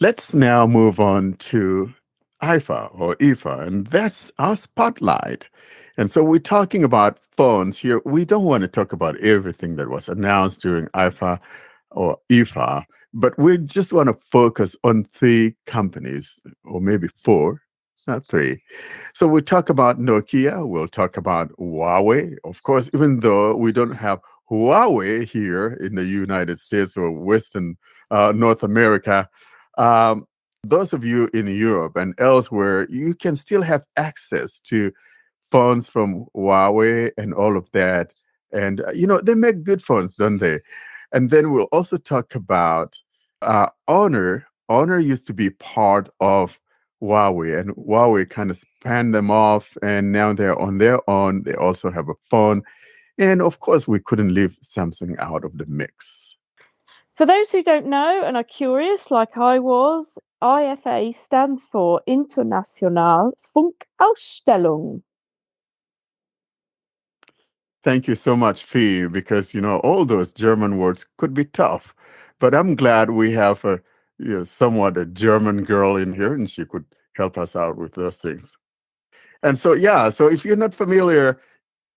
Let's now move on to IFA or IFA, and that's our spotlight. And so we're talking about phones here. We don't want to talk about everything that was announced during IFA or IFA, but we just want to focus on three companies, or maybe four, not three. So we'll talk about Nokia, we'll talk about Huawei. Of course, even though we don't have Huawei here in the United States or Western North America, um, those of you in Europe and elsewhere, you can still have access to phones from Huawei and all of that. And, they make good phones, don't they? And then we'll also talk about Honor. Honor used to be part of Huawei, and Huawei kind of spanned them off, and now they're on their own. They also have a phone. And of course, we couldn't leave Samsung out of the mix. For those who don't know and are curious, like I was, IFA stands for International Funkausstellung. Thank you so much, Fee, because all those German words could be tough, but I'm glad we have somewhat a German girl in here, and she could help us out with those things. And so, yeah, so if you're not familiar,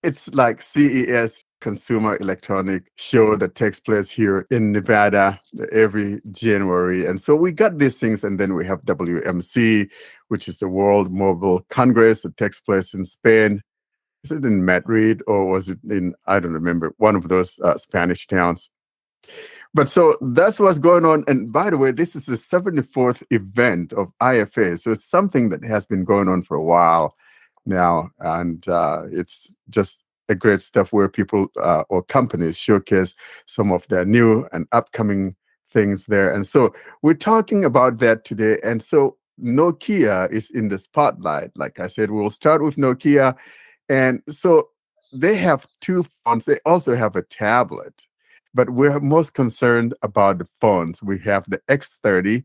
it's like CES, Consumer Electronic Show, that takes place here in Nevada every January. And so we got these things, and then we have WMC, which is the World Mobile Congress that takes place in Spain. Is it in Madrid, or was it in, I don't remember, one of those Spanish towns? But so that's what's going on. And by the way, this is the 74th event of IFA. So it's something that has been going on for a while now. And it's just a great stuff where people or companies showcase some of their new and upcoming things there. And so we're talking about that today. And so Nokia is in the spotlight. Like I said, we'll start with Nokia. And so they have two phones. They also have a tablet, but we're most concerned about the phones. We have the X30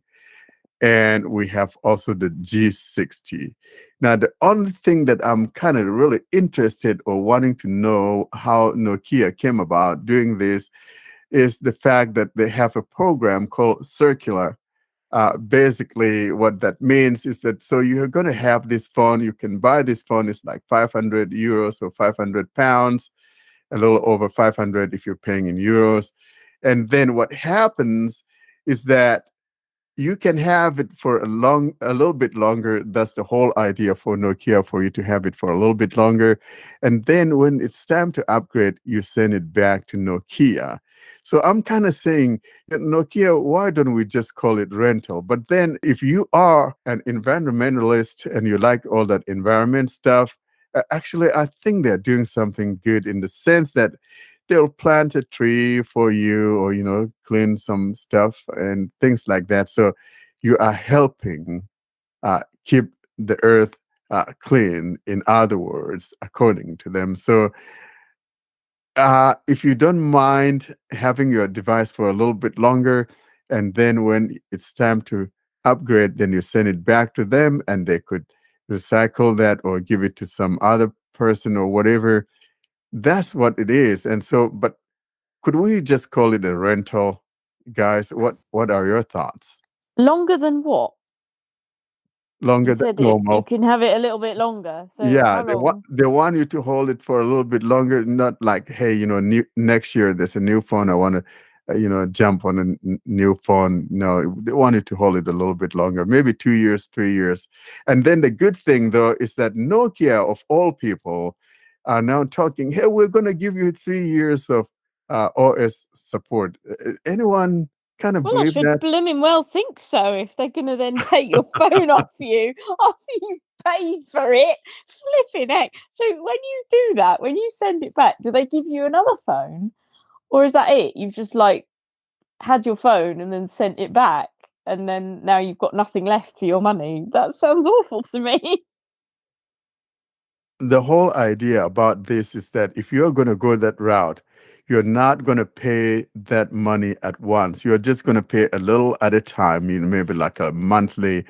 and we have also the G60. Now, the only thing that I'm kind of really interested or wanting to know how Nokia came about doing this is the fact that they have a program called Circular. Basically, what that means is that so you're going to have this phone. You can buy this phone. It's like 500 euros or 500 pounds, a little over 500 if you're paying in euros. And then what happens is that you can have it for a little bit longer. That's the whole idea for Nokia, for you to have it for a little bit longer. And then when it's time to upgrade, you send it back to Nokia. So I'm kind of saying, Nokia, why don't we just call it rental? But then if you are an environmentalist and you like all that environment stuff, actually, I think they're doing something good in the sense that they'll plant a tree for you, or clean some stuff and things like that. So you are helping keep the earth clean, in other words, according to them. So if you don't mind having your device for a little bit longer, and then when it's time to upgrade, then you send it back to them and they could recycle that or give it to some other person or whatever. That's what it is. And so, but could we just call it a rental, guys? What are your thoughts? Longer than what? Longer You than said you normal. can have it a little bit longer. So Yeah, how long? they want you to hold it for a little bit longer, not like, hey, next year there's a new phone. I want to, jump on a new phone. No, they want you to hold it a little bit longer, maybe 2 years, 3 years. And then the good thing though is that Nokia, of all people, are now talking, hey, we're going to give you 3 years of OS support. Anyone kind of Well, I believe should that? blooming well think so if they're going to then take your phone off you after you paid for it. Flipping heck. So when you do that, when you send it back, do they give you another phone? Or is that it? You've just like had your phone and then sent it back, and then now you've got nothing left for your money. That sounds awful to me. The whole idea about this is that if you're going to go that route, you're not going to pay that money at once. You're just going to pay a little at a time, maybe like a monthly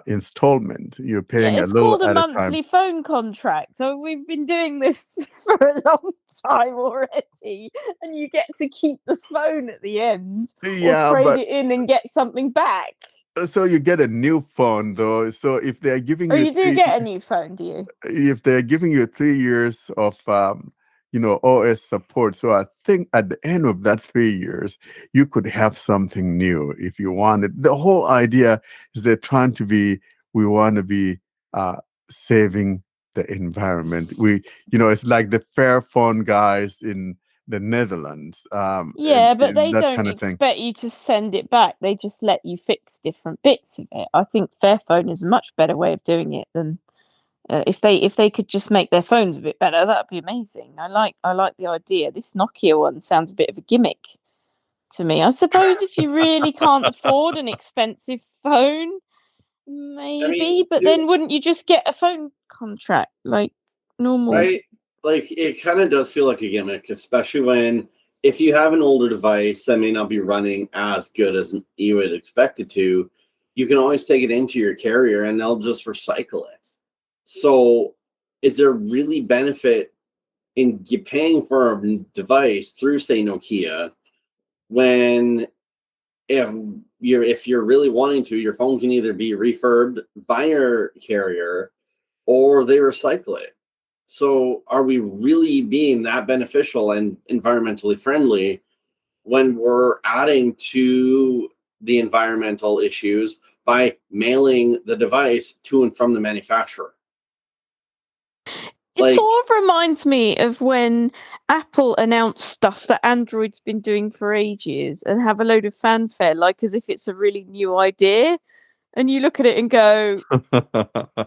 installment. You're Yeah, paying a it's little called a at a time. monthly phone contract. So we've been doing this for a long time already, and you get to keep the phone at the end or Yeah, trade but it in and get something back. So you get a new phone though. So if they're giving Or you you do three, get a new phone, do you? if they're giving you 3 years of OS support, so I think at the end of that 3 years, you could have something new if you wanted. The whole idea is they're trying to be, we want to be uh, saving the environment. It's like the Fairphone guys in the Netherlands, and Yeah, but they that don't kind of thing. expect you to send it back. They just let you fix different bits of it. I think Fairphone is a much better way of doing it than if they could just make their phones a bit better. That'd be amazing. I like the idea. This Nokia one sounds a bit of a gimmick to me. I suppose if you really can't afford an expensive phone, I maybe. mean, But too, then wouldn't you just get a phone contract like normal? right? Like it kind of does feel like a gimmick, especially when if you have an older device that may not be running as good as you would expect it to, you can always take it into your carrier and they'll just recycle it. So, is there really benefit in paying for a device through, say, Nokia when if you're really wanting to, your phone can either be refurbed by your carrier or they recycle it. So are we really being that beneficial and environmentally friendly when we're adding to the environmental issues by mailing the device to and from the manufacturer? It Like, sort of reminds me of when Apple announced stuff that Android's been doing for ages and have a load of fanfare, like as if it's a really new idea. And you look at it and go,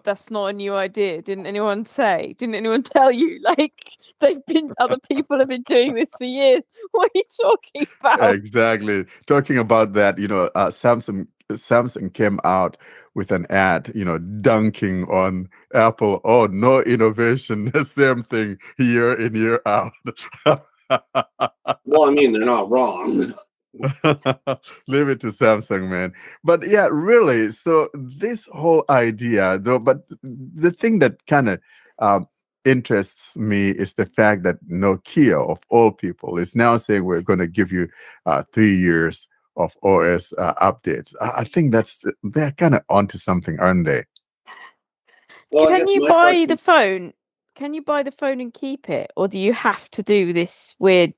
that's not a new idea. Didn't anyone say? Didn't anyone tell you? Like other people have been doing this for years. What are you talking about? Exactly. Talking about that, Samsung came out with an ad, dunking on Apple. Oh, no innovation, the same thing year in, year out. well, I mean, they're not wrong. Leave it to Samsung, man. But yeah, really. So this whole idea, though, but the thing that kind of um, interests me is the fact that Nokia, of all people, is now saying we're going to give you 3 years of OS updates. I think they're kind of onto something, aren't they? Well, I Can guess you my buy the question, phone? Can you buy the phone and keep it? Or do you have to do this weird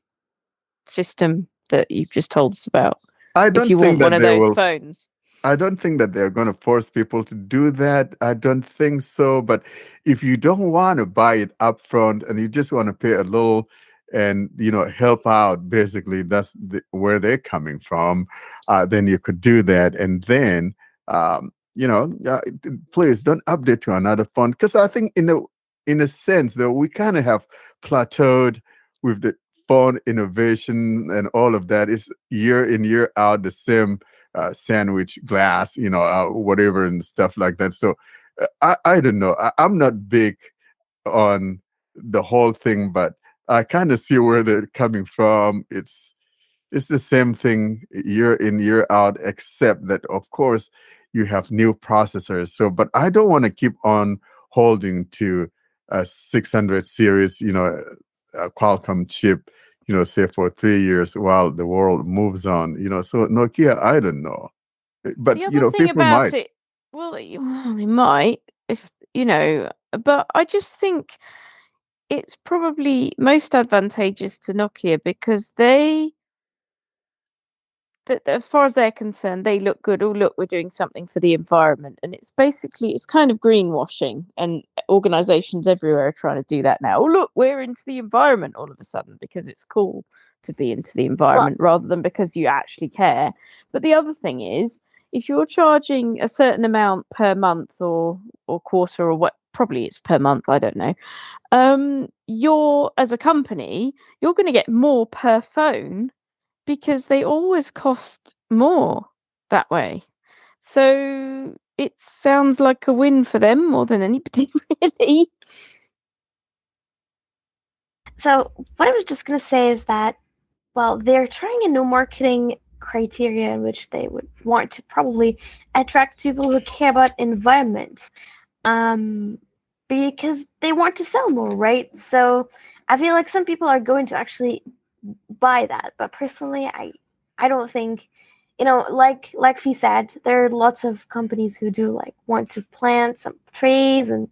system that you've just told us about I if don't you think want one that of they those will phones? I don't think that they're going to force people to do that. I don't think so. But if you don't want to buy it upfront and you just want to pay a little and help out, basically that's where they're coming from. Then you could do that, and then please don't update to another phone because I think in a sense though we kind of have plateaued with the phone innovation and all of that is year in year out the same sandwich glass, whatever and stuff like that. So I don't know. I'm not big on the whole thing, but I kind of see where they're coming from. It's the same thing year in year out, except that of course you have new processors. So, but I don't want to keep on holding to a 600 series, a Qualcomm chip, say for 3 years while the world moves on. So Nokia, I don't know. But The other thing people about might. it, well, we might, if but I just think it's probably most advantageous to Nokia because as far as they're concerned, they look good. Oh, look, we're doing something for the environment, and it's kind of greenwashing, and organisations everywhere are trying to do that now. Oh, look, we're into the environment all of a sudden because it's cool to be into the Well, environment rather than because you actually care. But the other thing is, if you're charging a certain amount per month or quarter or what, probably it's per month. I don't know. You're as a company, you're going to get more per phone because they always cost more that way. So it sounds like a win for them more than anybody, really. so what I was just going to say is that, well, they're trying a new marketing criteria in which they would want to probably attract people who care about environment, um, because they want to sell more, right? So I feel like some people are going to actually buy that, but personally, I don't think like Fee said, there are lots of companies who do like want to plant some trees, and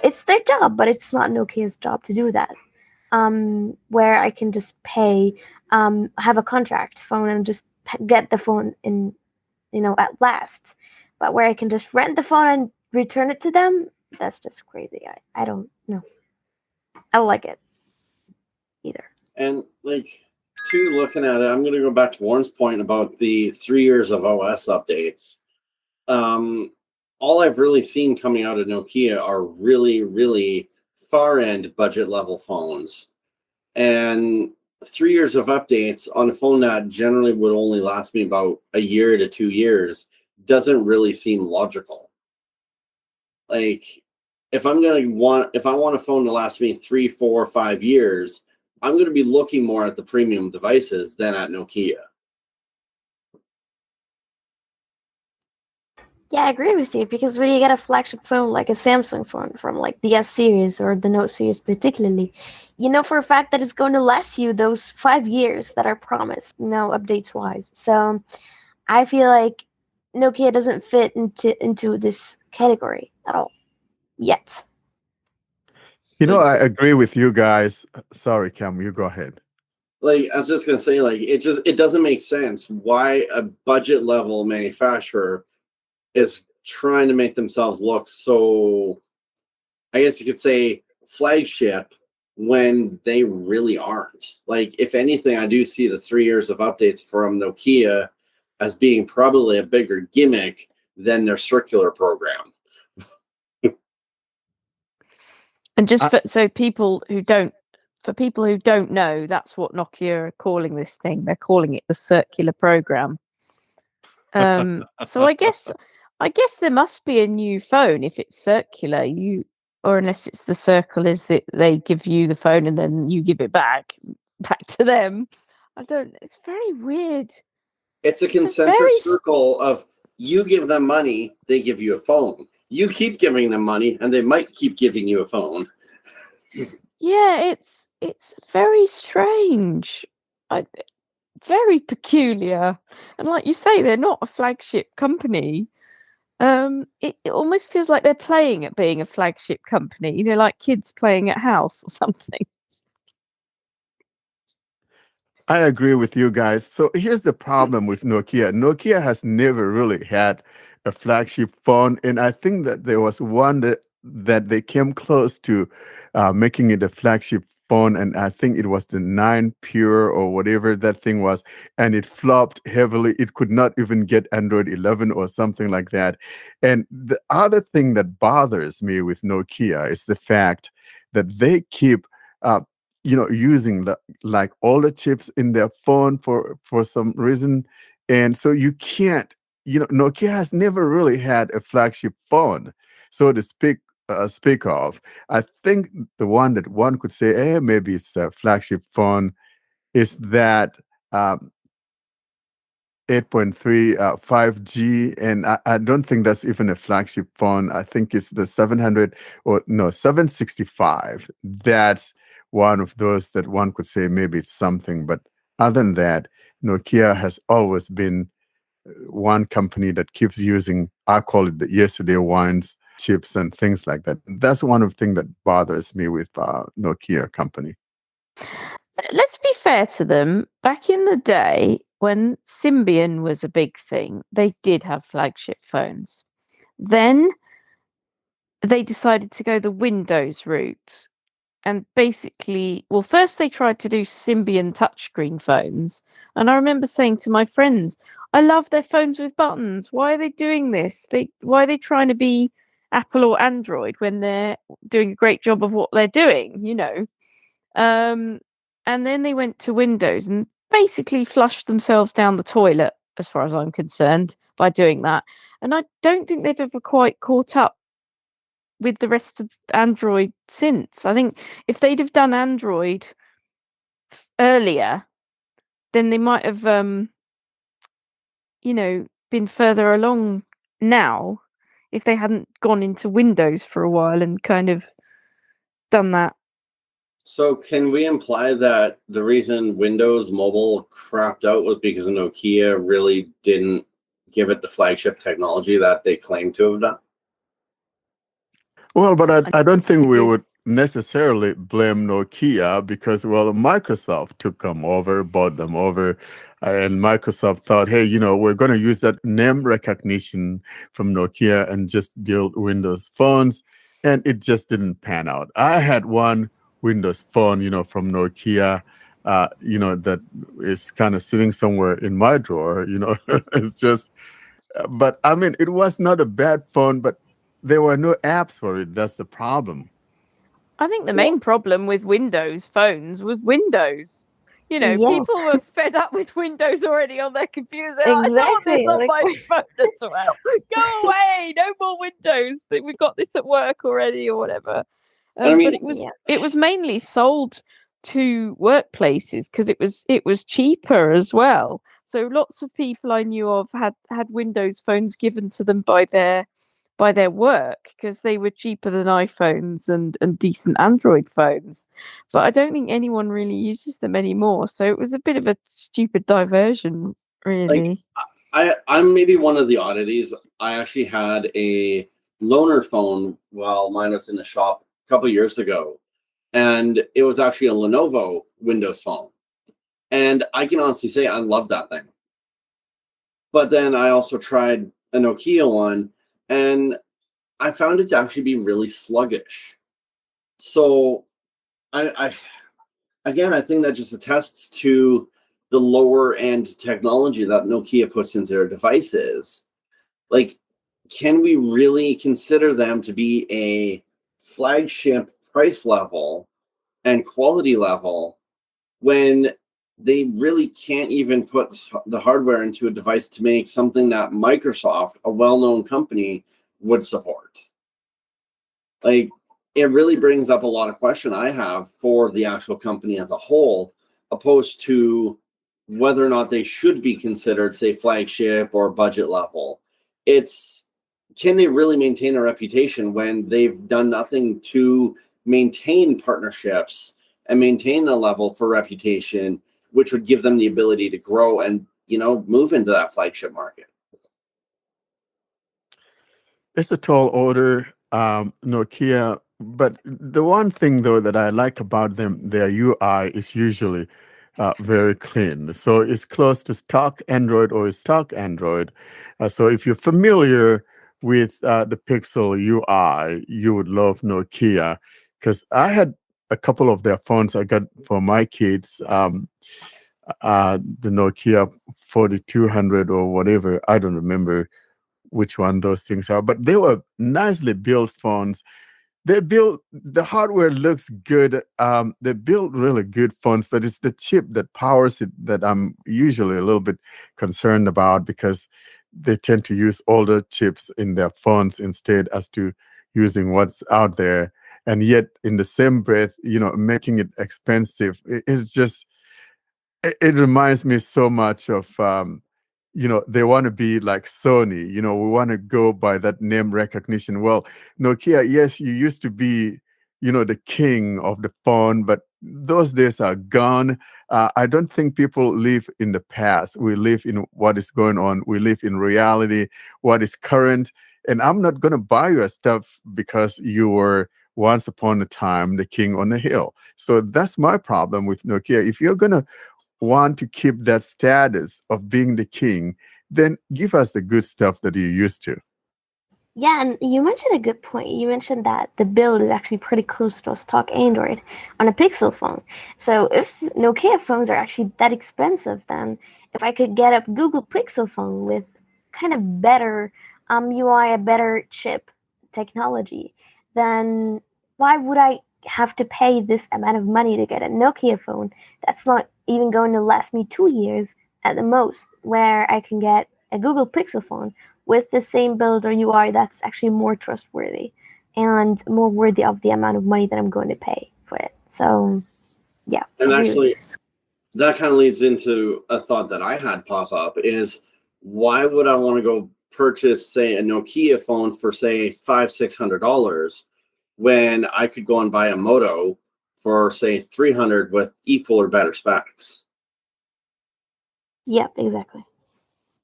it's their job, but it's not Nokia's job to do that. Where I can just pay, have a contract phone and just get the phone in, at last. But where I can just rent the phone and return it to them, that's just crazy. I don't know. I don't like it either. And like, too, looking at it, I'm going to go back to Warren's point about the 3 years of OS updates. All I've really seen coming out of Nokia are really, really far end budget level phones. And 3 years of updates on a phone that generally would only last me about a year to 2 years doesn't really seem logical. Like, if I want a phone to last me 3, 4, 5 years, I'm going to be looking more at the premium devices than at Nokia. Yeah, I agree with you, because when you get a flagship phone like a Samsung phone from like the S series or the Note series particularly, you know for a fact that it's going to last you those 5 years that are promised, updates wise. So I feel like Nokia doesn't fit into this category at all yet. I agree with you guys. Sorry, Cam, you go ahead. Like, I was just gonna say, like, it doesn't make sense why a budget level manufacturer is trying to make themselves look so, I guess you could say, flagship, when they really aren't. Like, if anything, I do see the 3 years of updates from Nokia as being probably a bigger gimmick than their circular program. And just for people who don't know, that's what Nokia are calling this thing. They're calling it the circular program. So I guess there must be a new phone if it's circular. Or unless it's the circle is that they give you the phone and then you give it back to them. I don't. It's very weird. It's a concentric circle of, you give them money, they give you a phone. You keep giving them money, and they might keep giving you a phone. Yeah, it's very strange. Very peculiar. And like you say, they're not a flagship company. It almost feels like they're playing at being a flagship company, like kids playing at house or something. I agree with you guys. So here's the problem with Nokia. Nokia has never really had a flagship phone, and I think that there was one that they came close to making it a flagship phone, and I think it was the 9 Pure or whatever that thing was, and it flopped heavily. It could not even get Android 11 or something like that. And the other thing that bothers me with Nokia is the fact that they keep uh, using like all the chips in their phone for some reason, and so you can't. Nokia has never really had a flagship phone, so to speak of. I think the one that one could say, maybe it's a flagship phone, is that um, 8.3 5G, and I don't think that's even a flagship phone. I think it's the 700, or no, 765. That's one of those that one could say maybe it's something. But other than that, Nokia has always been one company that keeps using, I call it the yesterday wines chips and things like that. That's one of the things that bothers me with Nokia company. Let's be fair to them. Back in the day, when Symbian was a big thing, they did have flagship phones. Then they decided to go the Windows route. And basically, well, first they tried to do Symbian touchscreen phones. And I remember saying to my friends, I love their phones with buttons. Why are they doing this? Why are they trying to be Apple or Android when they're doing a great job of what they're doing? And then they went to Windows and basically flushed themselves down the toilet, as far as I'm concerned, by doing that. And I don't think they've ever quite caught up with the rest of Android since. I think if they'd have done Android earlier, then they might have, been further along now if they hadn't gone into Windows for a while and kind of done that So can we imply that the reason Windows Mobile crapped out was because Nokia really didn't give it the flagship technology that they claimed to have done? Well, but And I don't think we because would necessarily blame Nokia because, well, Microsoft took them over, bought them over, and Microsoft thought, hey, we're going to use that name recognition from Nokia and just build Windows phones. And it just didn't pan out. I had one Windows phone, from Nokia, that is kind of sitting somewhere in my drawer. It's just, but I mean, it was not a bad phone, but there were no apps for it. That's the problem. I think the Well, main problem with Windows phones was Windows. Yeah, People were fed up with Windows already on their computers. They're like, I want this exactly. on Like, my phone as well. Go away, no more Windows. We've got this at work already, or whatever. and I But mean, yeah, it was mainly sold to workplaces because it was cheaper as well. So lots of people I knew of had Windows phones given to them by their work because they were cheaper than iPhones and decent Android phones. But I don't think anyone really uses them anymore. So it was a bit of a stupid diversion, like, really. I'm maybe one of the oddities. I actually had a loaner phone while mine was in the shop a couple years ago, and it was actually a Lenovo Windows phone. And I can honestly say I love that thing. But then I also tried a Nokia one, and I found it to actually be really sluggish. So I again, I think that just attests to the lower end technology that Nokia puts into their devices. Like, can we really consider them to be a flagship price level and quality level when they really can't even put the hardware into a device to make something that Microsoft, a well-known company, would support? Like, it really brings up a lot of question I have for the actual company as a whole, opposed to whether or not they should be considered, say, flagship or budget level. It's, can they really maintain a reputation when they've done nothing to maintain partnerships and maintain a level for reputation, which would give them the ability to grow and, move into that flagship market? It's a tall order, Nokia. But the one thing, though, that I like about them, their UI is usually very clean. So it's close to stock Android or stock Android. So if you're familiar with the Pixel UI, you would love Nokia because I had a couple of their phones I got for my kids. The Nokia 4200 or whatever. I don't remember which one those things are, but they were nicely built phones. The hardware looks good. They built really good phones, but it's the chip that powers it that I'm usually a little bit concerned about because they tend to use older chips in their phones instead as to using what's out there. And yet, in the same breath, making it expensive is just it reminds me so much of they want to be like Sony. We want to go by that name recognition. Well, Nokia, yes, you used to be the king of the phone, but those days are gone. I don't think people live in the past. We live in what is going on. We live in reality, what is current. And I'm not going to buy your stuff because you were once upon a time the king on the hill. So that's my problem with Nokia. If you're going to want to keep that status of being the king, then give us the good stuff that you used to. yeah, and you mentioned a good point. You mentioned that the build is actually pretty close to a stock Android on a Pixel phone. So if Nokia phones are actually that expensive, then if I could get a Google Pixel phone with kind of better UI, a better chip technology, then why would I have to pay this amount of money to get a Nokia phone that's not even going to last me 2 years at the most, where I can get a Google Pixel phone with the same build or UI that's actually more trustworthy and more worthy of the amount of money that I'm going to pay for it. So, yeah, And agree with you. actually, that kind of leads into a thought that I had pop up is, why would I want to go purchase, say, a Nokia phone for, say, $500-$600 when I could go and buy a Moto for say 300 with equal or better specs. Yep, exactly.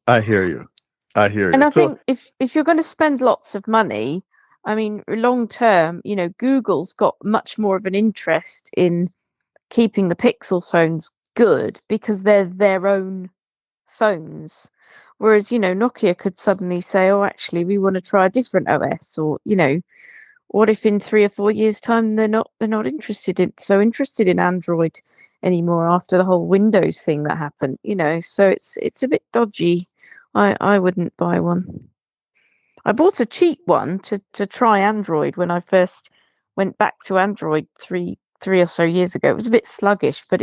I hear you. I hear And you. I So think if you're going to spend lots of money, I mean, long term, Google's got much more of an interest in keeping the Pixel phones good because they're their own phones. Whereas, Nokia could suddenly say, oh, actually, we want to try a different OS, or, what if in 3 or 4 years' time they're not interested in Android anymore after the whole Windows thing that happened, So it's a bit dodgy. I wouldn't buy one. I bought a cheap one to try Android when I first went back to Android three or so years ago. It was a bit sluggish, but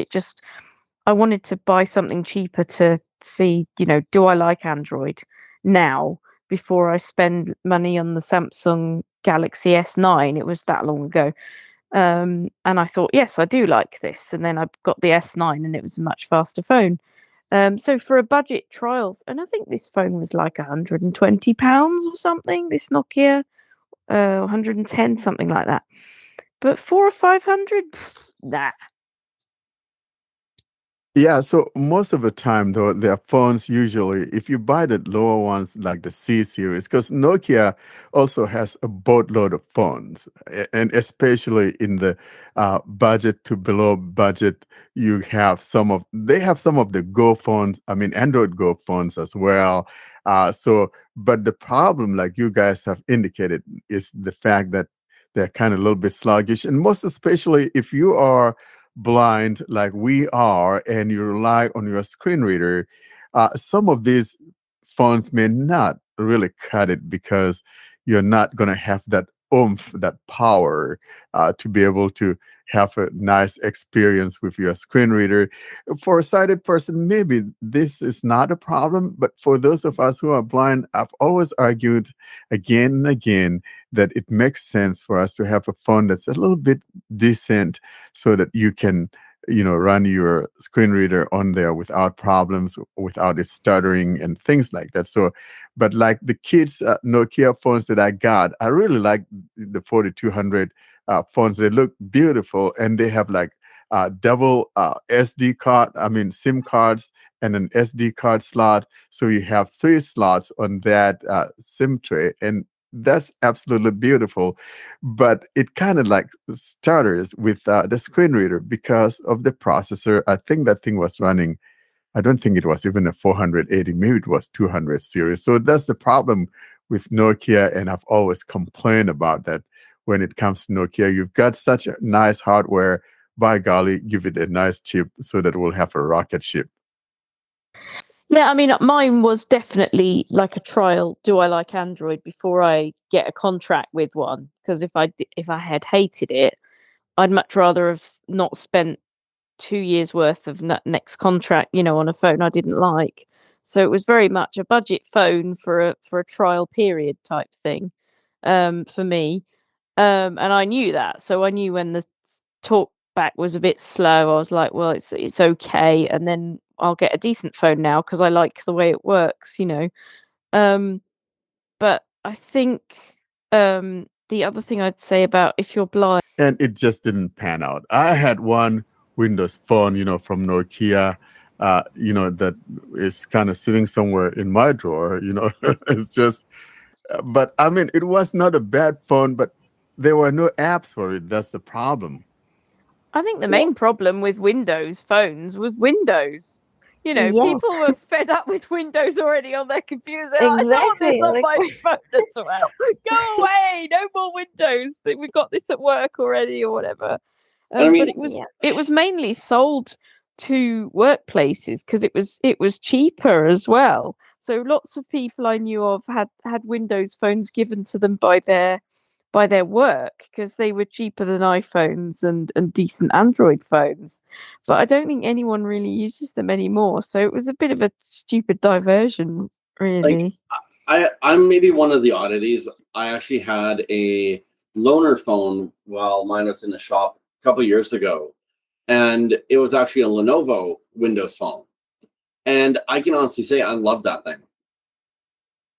I wanted to buy something cheaper to see, do I like Android now before I spend money on the Samsung Galaxy S9. It was that long ago. And I thought, yes, I do like this. And then I got the S9 and it was a much faster phone. So for a budget trial, and I think this phone was like £120 or something, this Nokia, 110, something like that. But 400 or 500, nah. yeah, so most of the time, though, their phones usually, if you buy the lower ones like the C series, because Nokia also has a boatload of phones, and especially in the budget to below budget, they have some of the Go phones, I mean, Android Go phones as well. But the problem, like you guys have indicated, is the fact that they're kind of a little bit sluggish, and most especially if you are blind like we are and you rely on your screen reader, some of these phones may not really cut it because you're not going to have that oomph, that power to be able to have a nice experience with your screen reader. For a sighted person, maybe this is not a problem, but for those of us who are blind, I've always argued again and again that it makes sense for us to have a phone that's a little bit decent so that you can run your screen reader on there without problems, without it stuttering and things like that. So but like the kids Nokia phones that I got, I really like the 4200 phones. They look beautiful, and they have like double SD card, I mean SIM cards, and an SD card slot, so you have 3 slots on that SIM tray, and that's absolutely beautiful. But it kind of like stutters with the screen reader because of the processor. I think that thing was running, I don't think it was even a 480, maybe it was 200 series. So that's the problem with Nokia, and I've always complained about that. When it comes to Nokia, you've got such a nice hardware, by golly, give it a nice chip so that we'll have a rocket ship. Yeah, I mean, mine was definitely like a trial. Do I like Android before I get a contract with one? Because if I had hated it, I'd much rather have not spent 2 years worth of next contract, on a phone I didn't like. So it was very much a budget phone for a trial period type thing, for me. And I knew that, so I knew when the talk back was a bit slow. I was like, well, it's okay, and then I'll get a decent phone now because I like the way it works. Um, but I think the other thing I'd say about if you're blind. And it just didn't pan out. I had one Windows phone, from Nokia, that is kind of sitting somewhere in my drawer. It's just, but I mean, it was not a bad phone, but there were no apps for it. That's the problem. I think the main problem with Windows phones was Windows. Yeah, People were fed up with Windows already on their computers. I want this exactly. on Like, my phone as well. Go away! No more Windows. We've got this at work already, or whatever. And I But mean, yeah, it was mainly sold to workplaces because it was cheaper as well. So lots of people I knew of had Windows phones given to them by their work because they were cheaper than iPhones and decent Android phones. But I don't think anyone really uses them anymore. So it was a bit of a stupid diversion, like really. I'm maybe one of the oddities. I actually had a loaner phone while mine was in the shop a couple years ago, and it was actually a Lenovo Windows phone. And I can honestly say I love that thing.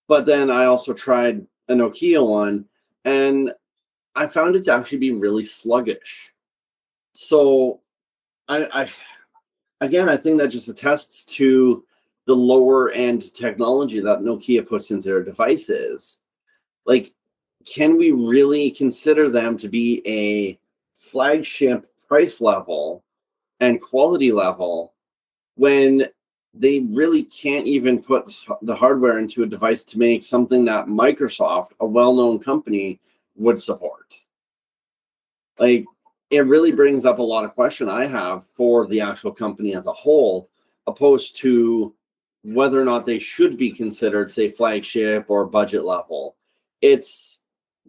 But then I also tried a Nokia one, and I found it to actually be really sluggish. So I again, I think that just attests to the lower end technology that Nokia puts into their devices. Like, can we really consider them to be a flagship price level and quality level when they really can't even put the hardware into a device to make something that Microsoft, a well-known company, would support? Like, it really brings up a lot of question I have for the actual company as a whole, opposed to whether or not they should be considered, say, flagship or budget level. It's,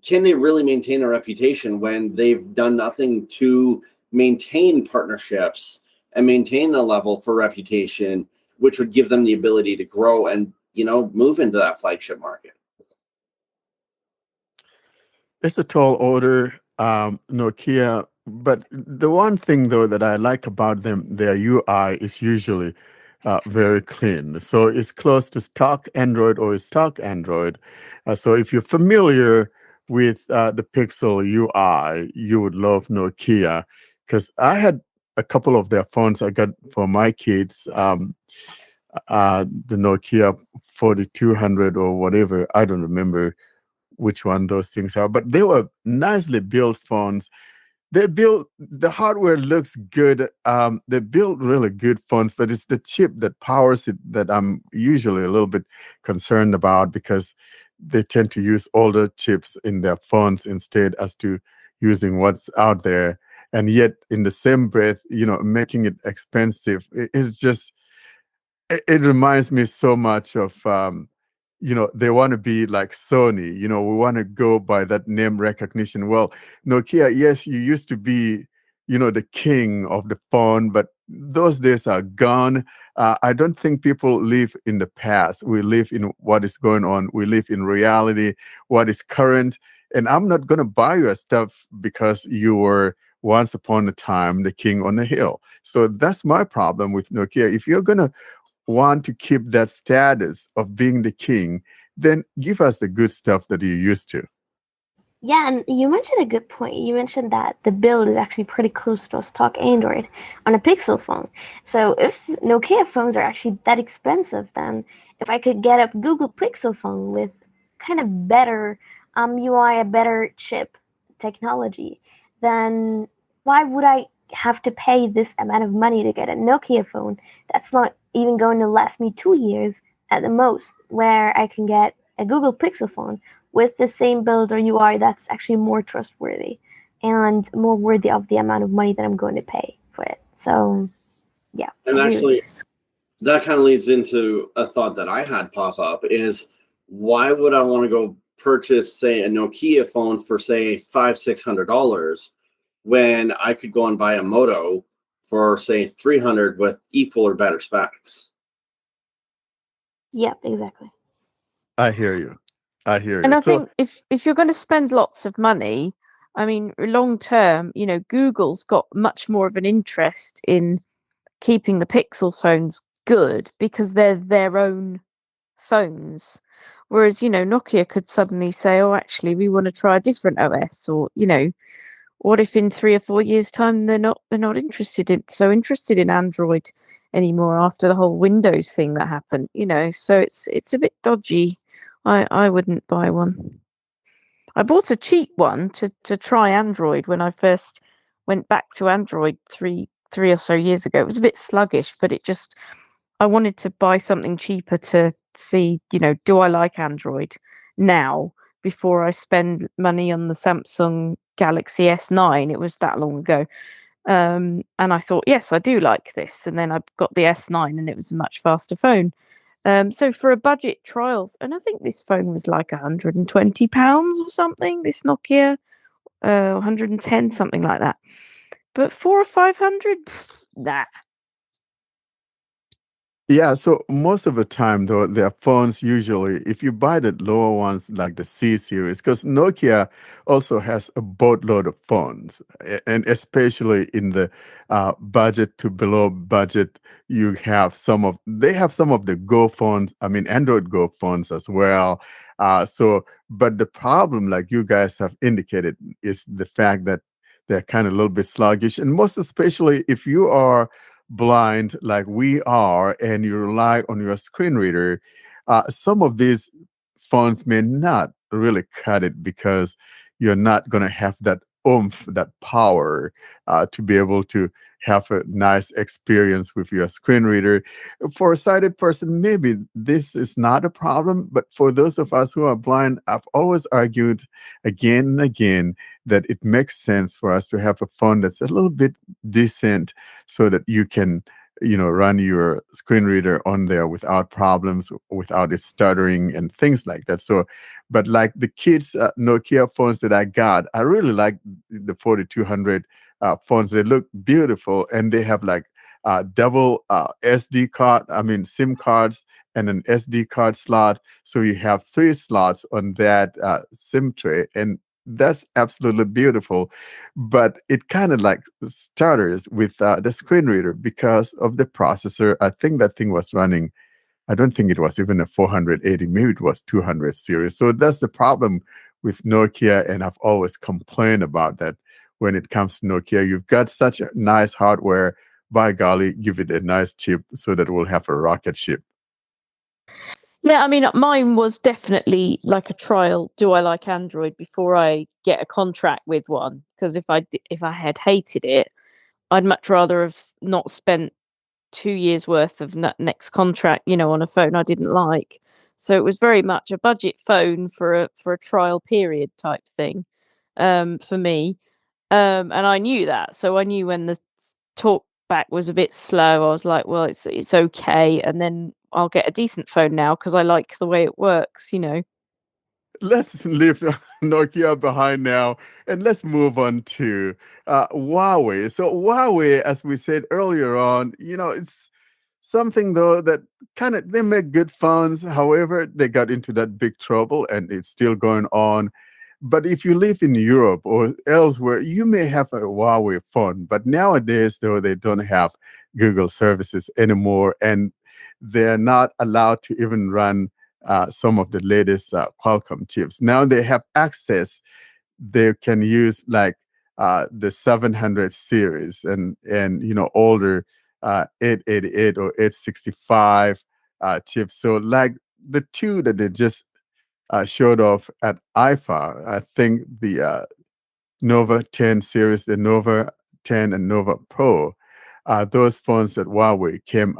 can they really maintain a reputation when they've done nothing to maintain partnerships and maintain a level for reputation, which would give them the ability to grow and, move into that flagship market? It's a tall order, Nokia. But the one thing, though, that I like about them, their UI is usually very clean. So it's close to stock Android or stock Android. So if you're familiar with the Pixel UI, you would love Nokia, because I had a couple of their phones I got for my kids. The Nokia 4200 or whatever, I don't remember which one those things are, but they were nicely built phones. They built, the hardware looks good. They built really good phones, but it's the chip that powers it that I'm usually a little bit concerned about, because they tend to use older chips in their phones instead as to using what's out there. And yet, in the same breath, making it expensive. It's just, it reminds me so much of they want to be like Sony. We want to go by that name recognition. Well, Nokia, yes, you used to be the king of the phone, but those days are gone. I don't think people live in the past. We live in what is going on. We live in reality, what is current. And I'm not going to buy your stuff because you were once upon a time the king on the hill. So that's my problem with Nokia. If you're going to want to keep that status of being the king, then give us the good stuff that you used to. Yeah, and you mentioned a good point. You mentioned that the build is actually pretty close to a stock Android on a Pixel phone. So if Nokia phones are actually that expensive, then if I could get a Google Pixel phone with kind of better UI, a better chip technology, then why would I have to pay this amount of money to get a Nokia phone that's not even going to last me 2 years at the most, where I can get a Google Pixel phone with the same build or UI that's actually more trustworthy and more worthy of the amount of money that I'm going to pay for it. So, yeah. And actually, that kind of leads into a thought that I had pop up is, why would I want to go purchase, say, a Nokia phone for, say, $500-$600 when I could go and buy a Moto for, say, $300 with equal or better specs? Yep, exactly. I hear you. And I think if you're going to spend lots of money, I mean, long term, Google's got much more of an interest in keeping the Pixel phones good because they're their own phones. Whereas, Nokia could suddenly say, oh, actually, we want to try a different OS, or, what if in 3 or 4 years' time they're not interested in Android anymore after the whole Windows thing that happened, so it's a bit dodgy. I wouldn't buy one. I bought a cheap one to try Android when I first went back to Android three or so years ago. It was a bit sluggish, but I wanted to buy something cheaper to see, do I like Android now before I spend money on the Samsung Galaxy S9. It was that long ago. And I thought, yes, I do like this. And then I got the S9 and it was a much faster phone. So for a budget trial, and I think this phone was like £120 or something, this Nokia, 110, something like that. But 400 or 500, nah. Yeah, so most of the time, though, their phones usually, if you buy the lower ones like the C series, because Nokia also has a boatload of phones, and especially in the budget to below budget, they have some of the Go phones, I mean, Android Go phones as well. But the problem, like you guys have indicated, is the fact that they're kind of a little bit sluggish. And most especially if you are blind like we are and you rely on your screen reader, some of these phones may not really cut it because you're not going to have that oomph, that power to be able to have a nice experience with your screen reader. For a sighted person, maybe this is not a problem, but for those of us who are blind, I've always argued again and again that it makes sense for us to have a phone that's a little bit decent so that you can run your screen reader on there without problems, without it stuttering and things like that. So but like the kids Nokia phones that I got, I really like the 4200 phones. They look beautiful, and they have like double SD card, I mean SIM cards, and an SD card slot. So you have 3 slots on that SIM tray, and that's absolutely beautiful. But it kind of like stutters with the screen reader because of the processor. I think that thing was running, I don't think it was even a 480, maybe it was 200 series. So that's the problem with Nokia, and I've always complained about that when it comes to Nokia. You've got such a nice hardware, by golly, give it a nice chip so that we'll have a rocket ship. Yeah, I mean, mine was definitely like a trial. Do I like Android before I get a contract with one? Because if I had hated it, I'd much rather have not spent 2 years worth of next contract, on a phone I didn't like. So it was very much a budget phone for a trial period type thing, for me. And I knew that, so I knew when the talk back was a bit slow, I was like, well, it's okay, and then I'll get a decent phone now because I like the way it works. Let's leave Nokia behind now, and let's move on to Huawei. So Huawei, as we said earlier on, it's something though that kind of, they make good phones. However, they got into that big trouble, and it's still going on. But if you live in Europe or elsewhere, you may have a Huawei phone. But nowadays, though, they don't have Google services anymore, and they're not allowed to even run some of the latest Qualcomm chips. Now they have access. They can use like the 700 series and older 888 or 865 chips. So like the two that they just showed off at IFA, I think the Nova 10 series, the Nova 10 and Nova Pro, those phones that Huawei came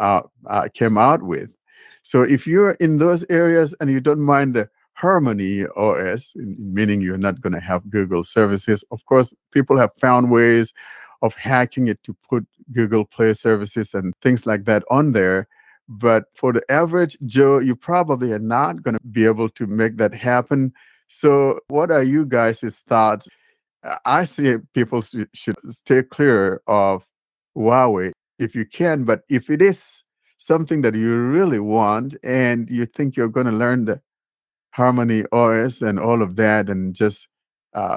out with. So if you're in those areas and you don't mind the Harmony OS, meaning you're not going to have Google services, of course, people have found ways of hacking it to put Google Play services and things like that on there. But for the average Joe, you probably are not going to be able to make that happen. So, what are you guys' thoughts? I see people should stay clear of Huawei if you can, but if it is something that you really want and you think you're going to learn the Harmony OS and all of that, and just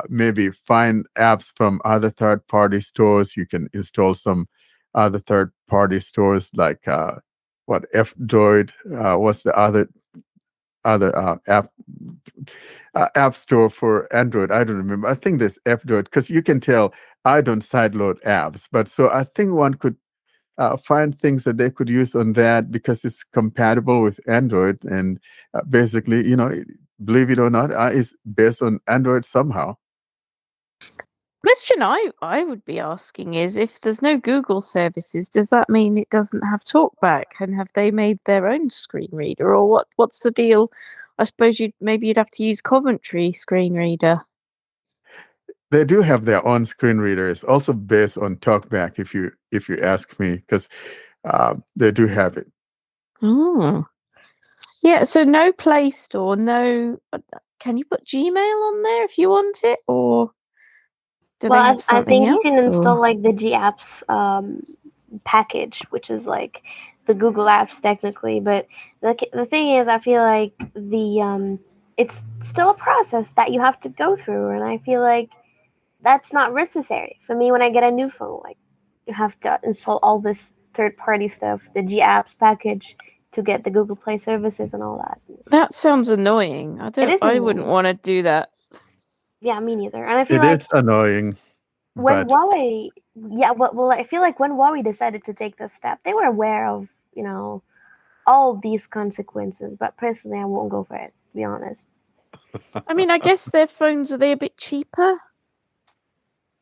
maybe find apps from other third-party stores, you can install some other third-party stores like F-Droid. What's the other app store for Android? I don't remember. I think there's F-Droid, because you can tell I don't sideload apps. But so I think one could find things that they could use on that because it's compatible with Android. And basically, believe it or not, it's based on Android somehow. Question I would be asking is, if there's no Google services, does that mean it doesn't have TalkBack? And have they made their own screen reader, or what's the deal? I suppose you'd have to use Coventry screen reader. They do have their own screen reader. It's also based on TalkBack, if you ask me, because they do have it. Oh, yeah. So no Play Store, no. Can you put Gmail on there if you want it, or do they have I something think you can else, install or? like the G apps package, which is like the Google apps technically. But the thing is, I feel like it's still a process that you have to go through, and I feel like that's not necessary for me when I get a new phone. Like, you have to install all this third party stuff, the G apps package, to get the Google Play services and all that. That sounds annoying. It is I wouldn't annoying. want to do that. Yeah, me neither. And I feel It like is annoying. when But Huawei, well, I feel like when Huawei decided to take this step, they were aware of, all these consequences. But personally, I won't go for it, to be honest. I mean, I guess their phones, are they a bit cheaper?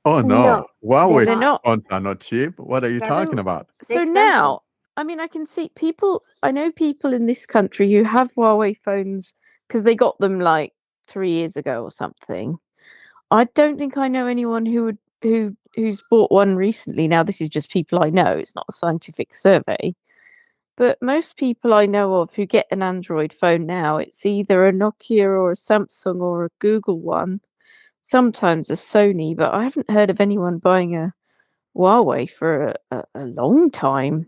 oh No, no, they're Huawei They're not. not. phones are not cheap. What are you talking So, about? They're so expensive. now, I mean, I can see people. I know people in this country who have Huawei phones because they got them like 3 years ago or something. I don't think I know anyone who's bought one recently. Now, this is just people I know. It's not a scientific survey. But most people I know of who get an Android phone now, it's either a Nokia or a Samsung or a Google one, sometimes a Sony, but I haven't heard of anyone buying a Huawei for a long time.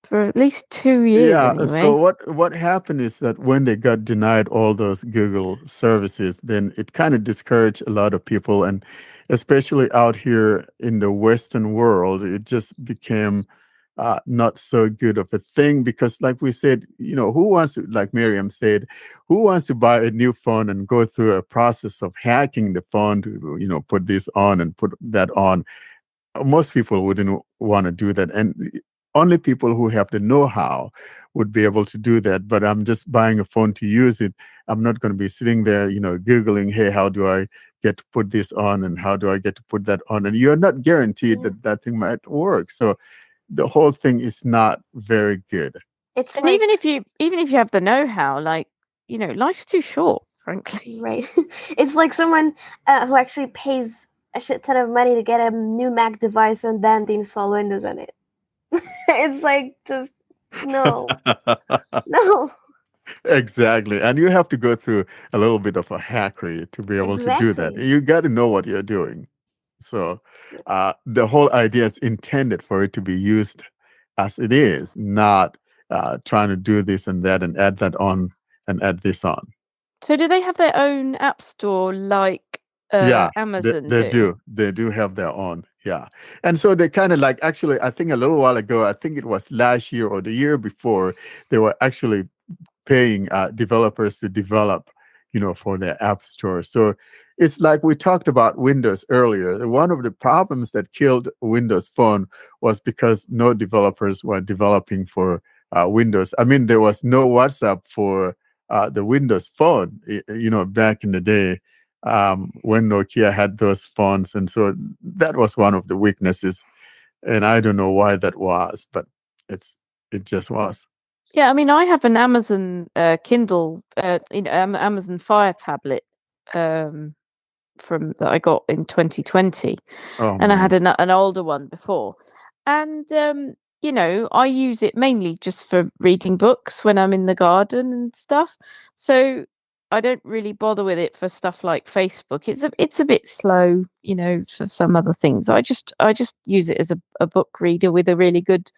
For at least 2 years Yeah, so anyway. what happened is that when they got denied all those Google services, then it kind of discouraged a lot of people, and especially out here in the Western world, it just became not so good of a thing because, like we said, who wants to, like Miriam said, who wants to buy a new phone and go through a process of hacking the phone to, put this on and put that on? Most people wouldn't want to do that, and only people who have the know-how would be able to do that. But I'm just buying a phone to use it. I'm not going to be sitting there, googling, hey, how do I get to put this on and how do I get to put that on? And you're not guaranteed Yeah. that that thing might work. So the whole thing is not very good. It's And like, even if you have the know-how, like, life's too short, frankly. right. It's like someone who actually pays a shit ton of money to get a new Mac device and then they install Windows on it. It's like, just no, no. Exactly. And you have to go through a little bit of a hackery to be able to do that. Exactly. You got to know what you're doing. So the whole idea is intended for it to be used as it is, not trying to do this and that and add that on and add this on. So do they have their own app store like Yeah, Amazon they do? do. They do have their own. Yeah. And so they kind of like, actually, I think a little while ago, I think it was last year or the year before, they were actually paying developers to develop, for their app store. So it's like we talked about Windows earlier. One of the problems that killed Windows Phone was because no developers were developing for Windows. I mean, there was no WhatsApp for the Windows Phone, back in the day when Nokia had those phones. And so that was one of the weaknesses. And I don't know why that was, but it just was. Yeah, I mean, I have an Amazon Kindle, Amazon Fire tablet from that I got in 2020, Oh and I had man. an older one before, and I use it mainly just for reading books when I'm in the garden and stuff. So I don't really bother with it for stuff like Facebook. It's a bit slow, for some other things. I just use it as a book reader with a really good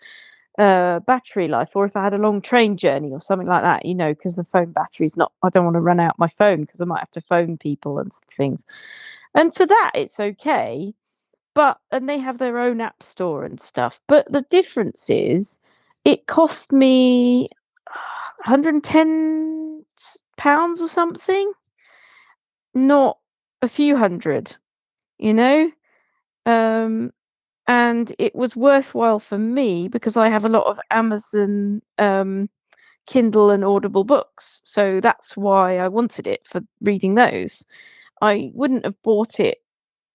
battery life, or if I had a long train journey or something like that, because the phone battery's not, I don't want to run out my phone because I might have to phone people and things. And for that, it's okay. And they have their own app store and stuff. But the difference is, it cost me £110 or something, not a few hundred, you know. And it was worthwhile for me because I have a lot of Amazon Kindle and Audible books. So that's why I wanted it, for reading those. I wouldn't have bought it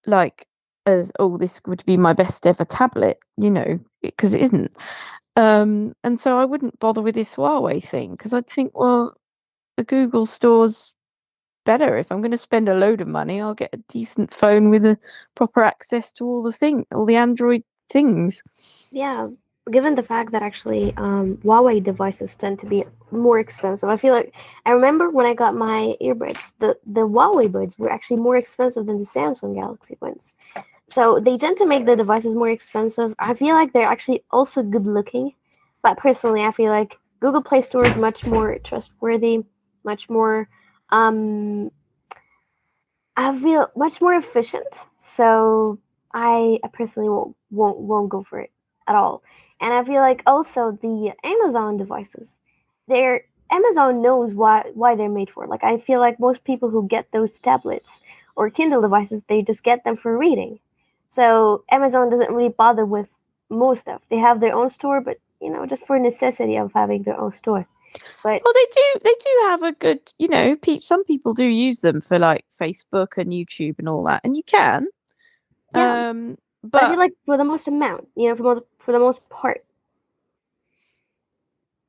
like as, oh, this would be my best ever tablet, because it isn't. And so I wouldn't bother with this Huawei thing because I'd think, well, the Google store's better. If I'm going to spend a load of money, I'll get a decent phone with a proper access to all the Android things. Yeah, given the fact that actually Huawei devices tend to be more expensive, I feel like I remember when I got my earbuds, the Huawei buds were actually more expensive than the Samsung Galaxy ones. So they tend to make the devices more expensive. I feel like they're actually also good looking, but personally, I feel like Google Play Store is much more trustworthy, much more. I feel much more efficient. So I personally won't go for it at all. And I feel like also the Amazon devices, Amazon knows why they're made for. Like I feel like most people who get those tablets or Kindle devices, they just get them for reading. So Amazon doesn't really bother with most stuff. They have their own store, but just for necessity of having their own store. But Well, they do have a good, some people do use them for like Facebook and YouTube and all that, and you can. yeah, but I feel like for the most amount, for the most part.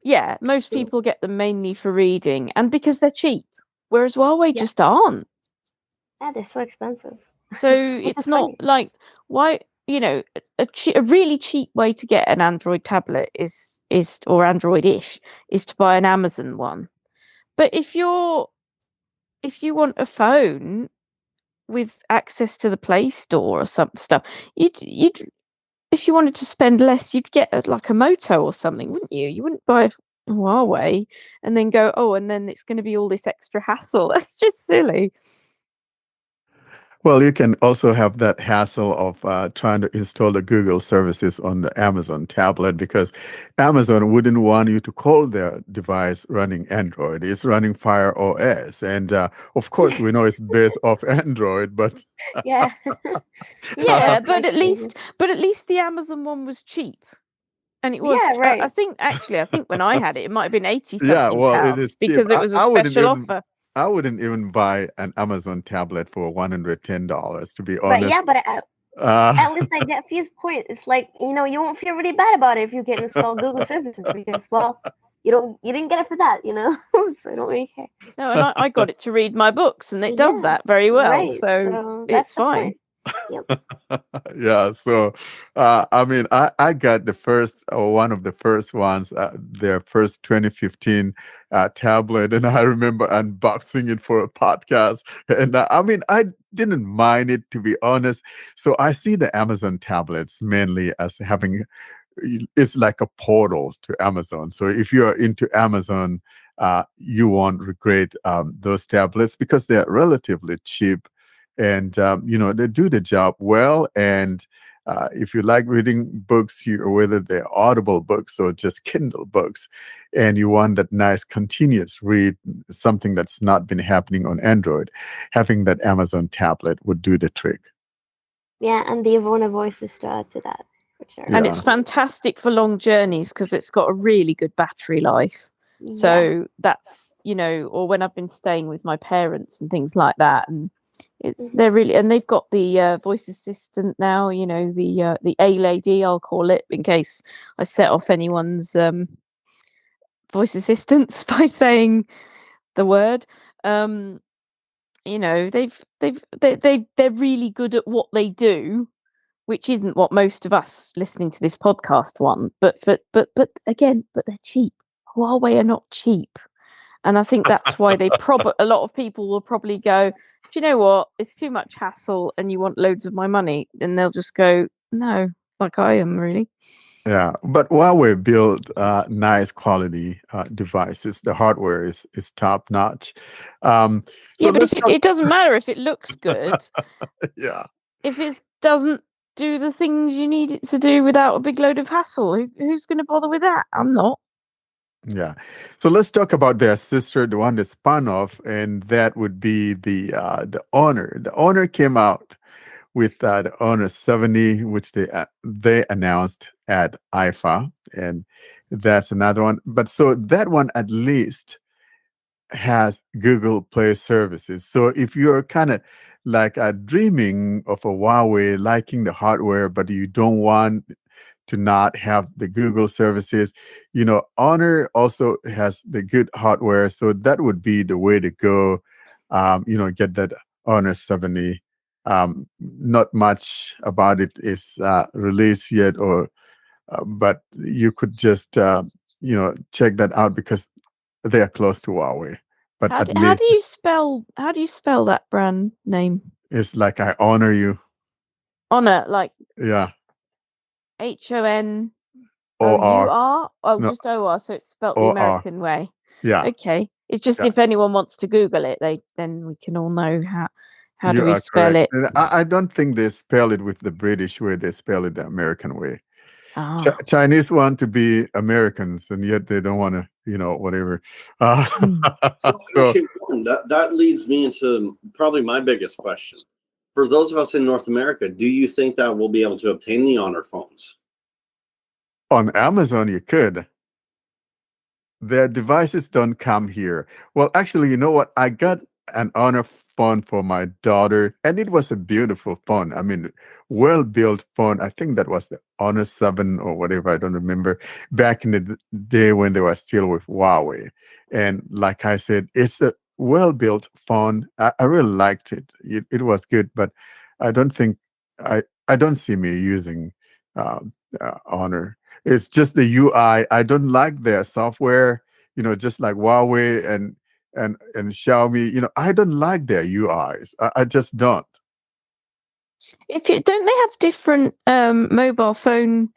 Yeah, most people get them mainly for reading and because they're cheap, whereas Huawei just aren't. Yeah, they're so expensive. So it's not like why a really cheap way to get an Android tablet is or Android-ish is to buy an Amazon one. But if you want a phone with access to the Play Store or some stuff, you'd if you wanted to spend less, you'd get like a Moto or something, wouldn't you? You wouldn't buy a Huawei and then go, and then it's going to be all this extra hassle. That's just silly. Well, you can also have that hassle of trying to install the Google services on the Amazon tablet because Amazon wouldn't want you to call their device running Android. It's running Fire OS. And of course, we know it's based off Android, but yeah. Yeah, but at least the Amazon one was cheap. And it was, right. I think when I had it, it might have been 80 something yeah, well, pounds it is cheap. because it was a special offer. I wouldn't even buy an Amazon tablet for $110, to be honest. But yeah, but at least like that feels point. It's like, you won't feel really bad about it if you can install Google services because, well, you didn't get it for that, so I don't really care. No, and I got it to read my books, and it does that very well. Right, so it's fine. Yep. Yeah, so I mean, I got the first one of the first ones, their first 2015 tablet, and I remember unboxing it for a podcast. And I mean, I didn't mind it, to be honest. So I see the Amazon tablets mainly as having it's like a portal to Amazon. So if you're into Amazon, you won't regret those tablets because they're relatively cheap. And they do the job well. And if you like reading books, whether they're Audible books or just Kindle books, and you want that nice continuous read, something that's not been happening on Android, having that Amazon tablet would do the trick. Yeah, and the Ivona voices to add to that. And it's fantastic for long journeys because it's got a really good battery life. Yeah. So that's or when I've been staying with my parents and things like that, and they're really, and they've got the voice assistant now, the A lady, I'll call it, in case I set off anyone's voice assistants by saying the word. They're really good at what they do, which isn't what most of us listening to this podcast want. But again, they're cheap. Huawei are not cheap. And I think that's why a lot of people will probably go, do you know what? It's too much hassle and you want loads of my money. And they'll just go, no, like I am really. Yeah, but Huawei built nice quality devices. The hardware is top notch. So but it doesn't matter if it looks good. Yeah. If it doesn't do the things you need it to do without a big load of hassle, who's going to bother with that? I'm not. Yeah. So let's talk about their sister, the one that spun off, and that would be the Honor. The Honor came out with the Honor 70, which they announced at IFA, and that's another one. But so that one at least has Google Play services. So if you're kind of like dreaming of a Huawei, liking the hardware, but you don't want to not have the Google services, Honor also has the good hardware. So that would be the way to go, get that Honor 70. Not much about it is released yet, but you could just, check that out because they are close to Huawei. But how do you spell that brand name? It's like I honor you. Honor, like yeah. HONOUR. No. Just OR, so it's spelled the American way. Yeah. Okay. It's just if anyone wants to Google it, then we can all know how do we spell correct. it. I don't think they spell it with the British way; they spell it the American way. Oh. Chinese want to be Americans, and yet they don't want to, whatever. So And that leads me into probably my biggest question. For those of us in North America, do you think that we'll be able to obtain the Honor phones? On Amazon, you could. Their devices don't come here. Well, actually, you know what? I got an Honor phone for my daughter, and it was a beautiful phone. I mean, well-built phone. I think that was the Honor 7 or whatever. I don't remember. Back in the day when they were still with Huawei. And like I said, it's a well-built phone. I really liked it. It was good, but I don't think I don't see me using Honor. It's just the UI. I don't like their software, just like Huawei and Xiaomi. I don't like their UIs. I just don't. Don't they have different mobile phone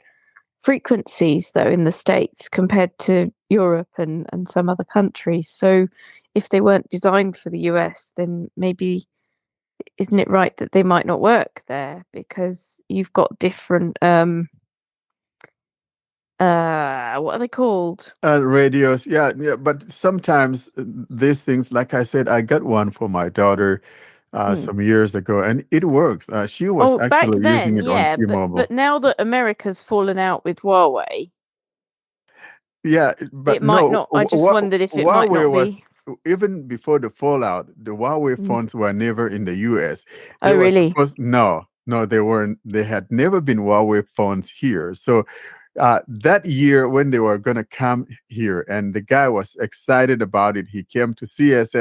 frequencies though in the States compared to Europe and some other countries? So if they weren't designed for the US, then maybe isn't it right that they might not work there because you've got different what are they called? Radios, yeah. But sometimes these things, like I said, I got one for my daughter Hmm. some years ago, and it works. She was Oh, back actually using then, it on yeah, T-Mobile. but now that America's fallen out with Huawei, Yeah, but it might no, not. I just wondered if it might Huawei not was be. even before the fallout. The Huawei Mm. phones were never in the U.S. They Oh, were really? supposed no, they weren't. They had never been Huawei phones here. So that year when they were going to come here, and the guy was excited about it. He came to CES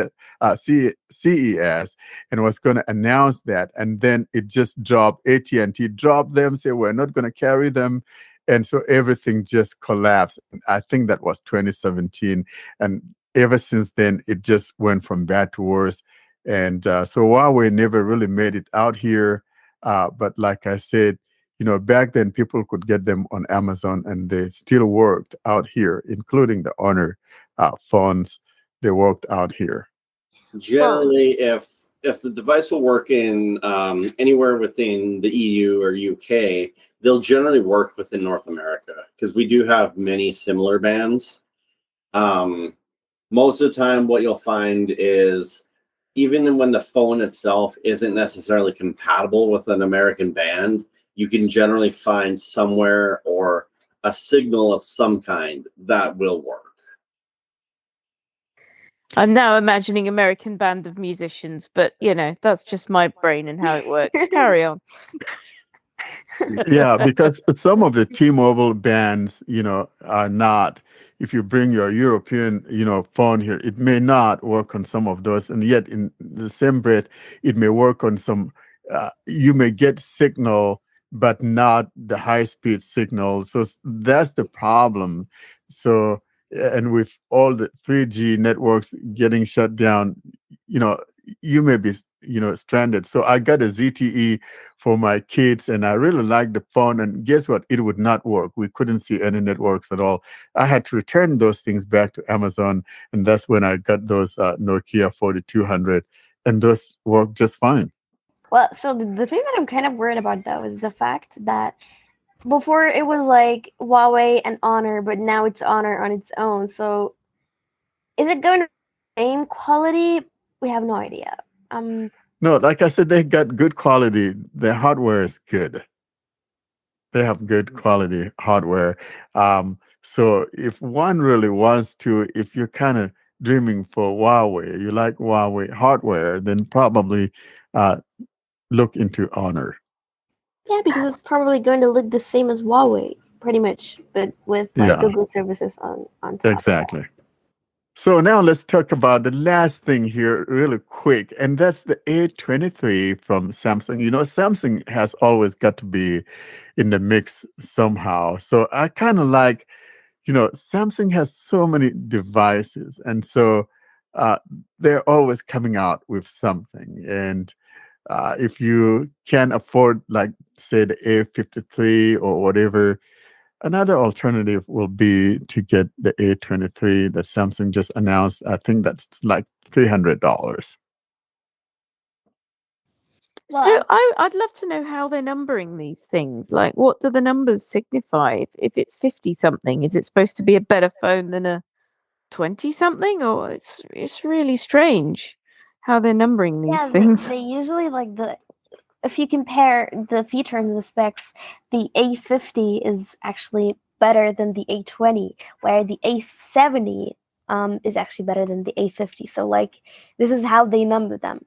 and was going to announce that, and then it just dropped. AT&T dropped them, say we're not going to carry them, and so everything just collapsed. I think that was 2017, and ever since then it just went from bad to worse. And so Huawei never really made it out here. But like I said, back then people could get them on Amazon and they still worked out here, including the Honor phones. They worked out here. Generally, if the device will work in anywhere within the EU or UK, they'll generally work within North America because we do have many similar bands. Most of the time, what you'll find is even when the phone itself isn't necessarily compatible with an American band, you can generally find somewhere or a signal of some kind that will work. I'm now imagining American band of musicians, but that's just my brain and how it works. Carry on. Yeah, because some of the T-Mobile bands, are not. If you bring your European, phone here, it may not work on some of those, and yet in the same breath, it may work on some. You may get signal, but not the high-speed signal. So that's the problem. So, and with all the 3G networks getting shut down, you know, you may be, stranded. So I got a ZTE for my kids, and I really liked the phone. And guess what? It would not work. We couldn't see any networks at all. I had to return those things back to Amazon, and that's when I got those Nokia 4200, and those work just fine. Well, so the thing that I'm kind of worried about though is the fact that before it was like Huawei and Honor, but now it's Honor on its own. So is it going to be the same quality? We have no idea. No, like I said, they got good quality. Their hardware is good. They have good quality hardware. So if one really wants to, if you're kind of dreaming for Huawei, you like Huawei hardware, then probably uh, look into Honor. Yeah, because it's probably going to look the same as Huawei, pretty much, but with like Yeah, Google services on top. exactly. So now let's talk about the last thing here really quick, and that's the A23 from Samsung. Samsung has always got to be in the mix somehow. So I kind of like, Samsung has so many devices, and so uh, they're always coming out with something. And if you can afford, like, say, the A53 or whatever, another alternative will be to get the A23 that Samsung just announced. I think that's like $300. So I'd love to know how they're numbering these things. Like, what do the numbers signify? If it's 50 something, is it supposed to be a better phone than a 20 something, or it's really strange how they're numbering these Yeah, things. they usually if you compare the feature and the specs, the A50 is actually better than the A20, where the A70 is actually better than the A50. So this is how they number them.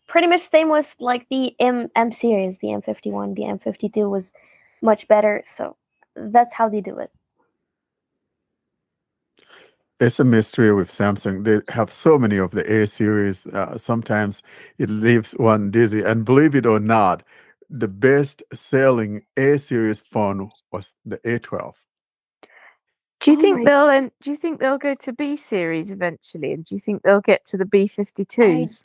Pretty much same with the M series, the M51, the M52 was much better. So that's how they do it. It's a mystery with Samsung. They have so many of the A series. Sometimes it leaves one dizzy. And believe it or not, the best selling A series phone was the A12. Do you Oh think my- they'll go to B series eventually, and do you think they'll get to the B52s?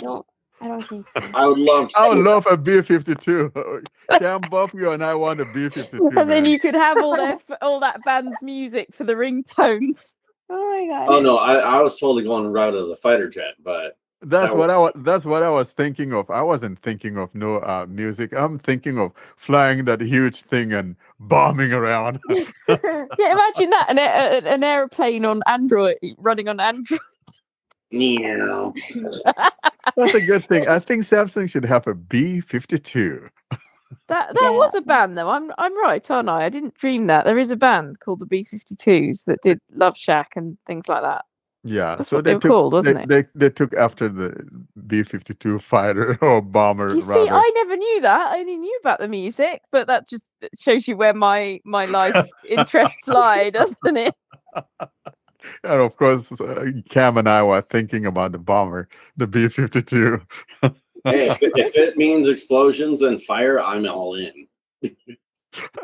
I don't think so. I would love to I see would that. love a B52. Cam, both you and I want a B52, And then man. you could have all that band's music for the ringtones. Oh my god. Oh no, I was totally going the route of the fighter jet, but That's that what I was thinking of. I wasn't thinking of no music. I'm thinking of flying that huge thing and bombing around. Yeah, imagine that an aeroplane on Android running on Android. meow. That's a good thing. I think Samsung should have a B52. That Yeah. was a band though. I'm right, aren't I? I didn't dream that. There is a band called the B52s that did Love Shack and things like that. Yeah, That's so what they were called, wasn't it? they took after the B-52 fighter or bomber You see, rather. I never knew that. I only knew about the music, but that just shows you where my life interests lie, doesn't it? And of course, Cam and I were thinking about the bomber, the B-52. Hey, if it means explosions and fire, I'm all in.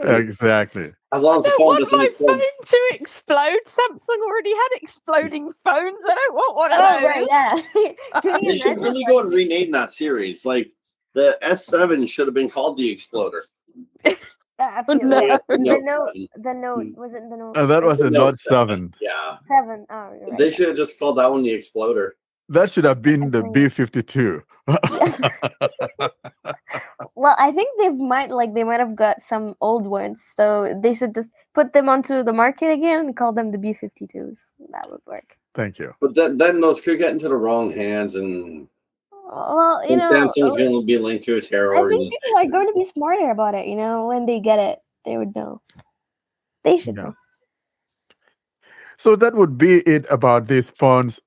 Exactly. As long I as the don't phone want doesn't my explode. phone to explode. Samsung already had exploding phones. I don't want one of Oh those. right, yeah. Can you They should imagine? really go and rename that series. Like the S7 should have been called the Exploder. I feel No. like The the Note note, 7. was it the note? That was The a Note Note 7. Yeah. 7. Oh, you're right. They should have just called that one the Exploder. That should have been the agree. B-52. Yes. Well, I think they might have got some old ones, so they should just put them onto the market again and call them the B52s. That would work. Thank you. But then those could get into the wrong hands, and Well, Samsung's going to be linked to a terror I think organization. people are going to be smarter about it. When they get it, they would know. They should Yeah. know. So that would be it about these phones.